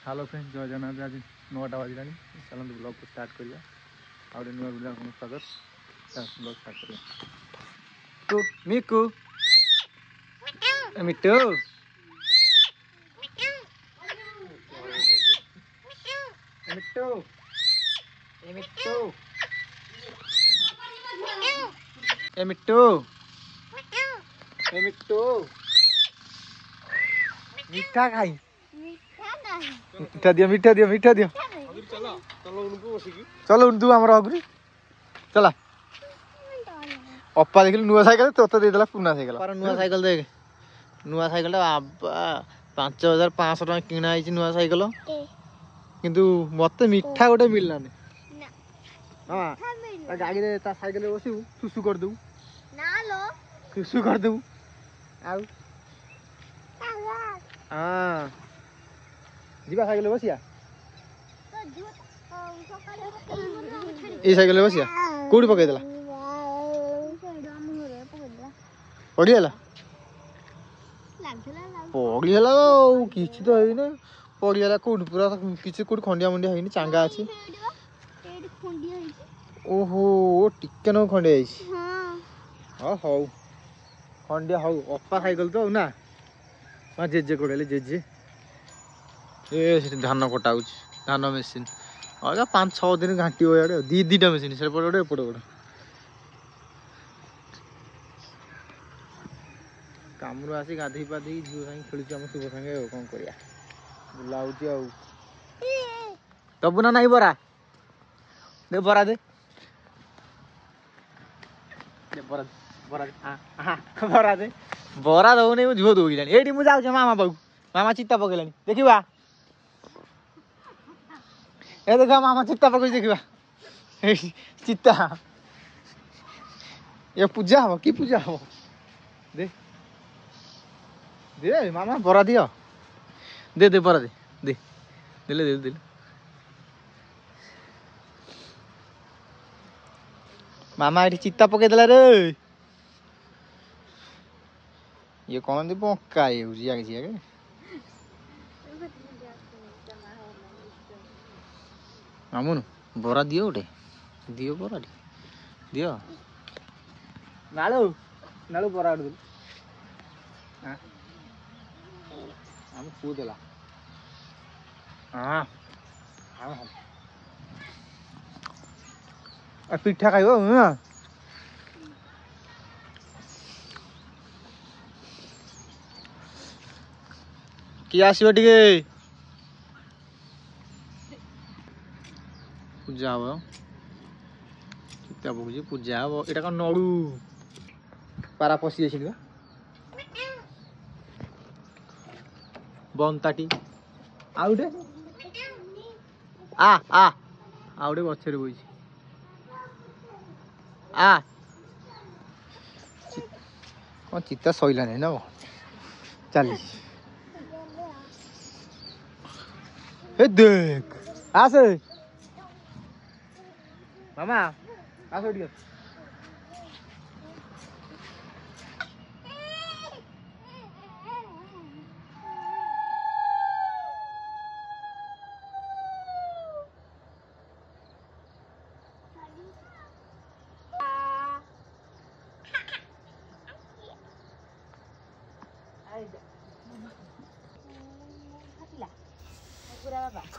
Hello friends जय जगन्नाथ। आज 9टा बजला चलते ब्लॉग को स्टार्ट करिया आउटे नुआ वीडियो को स्वागत ब्लॉग स्टार्ट करिया। मिकू मिट्टू मिट्टू मिट्टू मिट्टू मिट्टू मीठा खाई मीठा दियो मीठा दियो मीठा दियो चलो उन दू आमर अगुरी चला अप्पा देखिल नुआ साइकेल तोते दे देला पुना साइकेल पर नुआ साइकेल देख नुआ साइकेल बाबा 5500 टका किना आइछि नुआ साइकेल किंतु मते मीठा गोटे मिललानी हां ता गाड़ी रे ता साइकेल रे बसिबू सुसु कर दऊ ना लो सुसु कर दऊ आउ हां जीवा साइकेल रे बसिया ए साइकेल रे बसिया कोडी पकई देला पड़ी हला पड़ी हला किछि तो हेइ ना पड़ी हला कोड पूरा किछि कोड खंडिया मुंडिया हेइनी चांगा अछि ओहो टिके न खंडिया आइछि हां हौ खंडिया हौ अप्पा साइकेल तो ना मा जेजे कोडेले जेजे ए धान कटाउछ धान मेसिन आगा 5-6 दिन घांटी हो याडे दीटा मेसिन से पड़े पड़े कामरू आसी गाधई पाधई झील साई खेलुची हम शुभ संगे कौन करिया बुलाउची आ तबु ना नहीं बरा दे बरा दे बरा बरा हां बरा दे बरा दउ नै झो दोइलानी एठी मु जाउ छ मामा बाबू मामा चित्ता पकेलानी देखिबा ए देखा मामा चित्ता पकई देखिबा चित्ता ये पूजा हो की पूजा हो दे दे मामा बरा दियो दे दे बरा दे दे दिले दे दिले मामा एठी चित्ता पके देला रे ये कोन दी पक्का ये उजिया के छिया के मामुन बरा दियो उठे दियो बरा दियो नालू नालू बरा उठ हां हम पूदेला हां हां आ पिठा खाइबो ना कि आसीबो टिके पूजा हो चित्ता पकुजी पूजा हो एटा का नडू पारा पसी आछि बा बनताटी आउडे आ आ आउडे गछरे बोइछि आ कोन चित्ता सइला नै ना चली ए देख आसे मामा आसो दियो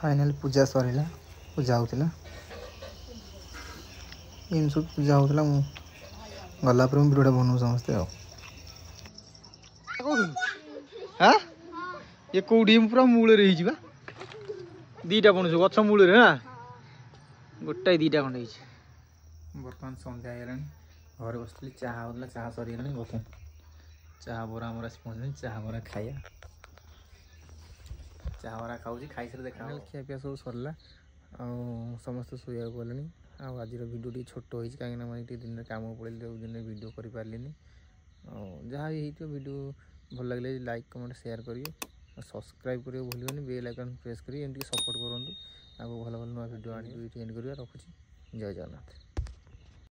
फाइनल पूजा सरिला पूजा होतिला इन सब पूजा होतिला मु गला पर वीडियो बनउ समझते हो हां ये कोडी पूरा मूले रही जिबा दीटा बनउ गछ मूले रे ना गोटाई दीटा खंड हिच वर्तमान संध्या हेलानी घर बसली चाहा होतला चाहा सरी हेलानी गथे चाहा बोरा हमरा पहुंचनी चाहा बोरा खाया चाहा बोरा खाउची खाई सर देखा खिया पिया सब सरला आ समस्त सोया गलेनी आज वीडियो टी छोट हो दिन काम पड़े दिन वीडियो कर पार्लिनी जहाँ भी हो वीडियो भल लगे लाइक कमेंट शेयर करिए सब्सक्राइब करिए भूलिए बेल आइकन प्रेस करिए एमती सपोर्ट करूँ आगे भल भल नुआ वीडियो आनी एंड करिए रखुची जय जगन्नाथ।